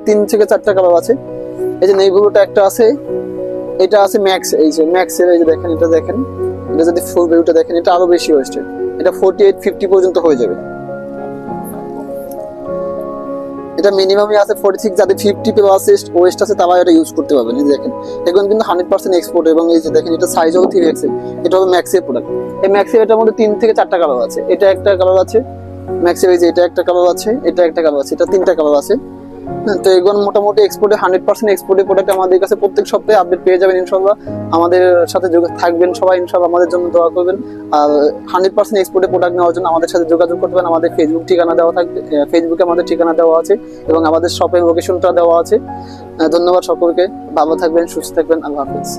3 থেকে 4টা কালার আছে। এই যে নেভি ব্লুটা একটা আছে, এটা আছে ম্যাক্স, এই যে ম্যাক্সের, এই যে দেখেন, এটা দেখেন, এটা যদি ফুল ভিউটা দেখেন, এটা আরো বেশি ওয়েস্টেড, এটা 48-50 পর্যন্ত হয়ে যাবে। এটা মিনিমামই আছে 46, যাদের 50 প্লাস ওয়েস্ট আছে তারা এটা ইউজ করতে পারবেন। এই দেখেন এখন কিন্তু 100% এক্সপোর্ট, এবং এই যে দেখেন এটা সাইজ হলো 3X, এটা হবে ম্যাক্সের প্রোডাক্ট। এই ম্যাক্সের এটার মধ্যে 3 থেকে 4টা কালার আছে, এটা একটা কালার আছে ম্যাক্সের, এই যে এটা একটা কালার আছে, এটা একটা কালার আছে, এটা 3টা কালার আছে। তো এগুলো মোটামুটি এক্সপোর্টে 100% এক্সপোর্টের প্রোডাক্ট আমাদের কাছে প্রত্যেক সপ্তাহে আপডেট পেয়ে যাবেন ইনশাআল্লাহ। আমাদের সাথে থাকবেন সবাই ইনশাআল্লাহ, আমাদের জন্য দোয়া করবেন। আর 100% এক্সপোর্টের প্রোডাক্ট নেওয়ার জন্য আমাদের সাথে যোগাযোগ করতে পারেন। আমাদের ফেসবুক ঠিকানা দেওয়া থাকবে, ফেসবুকে আমাদের ঠিকানা দেওয়া আছে এবং আমাদের শপের লোকেশনটা দেওয়া আছে। ধন্যবাদ সকলকে, ভালো থাকবেন, সুস্থ থাকবেন, আল্লাহ হাফেজ।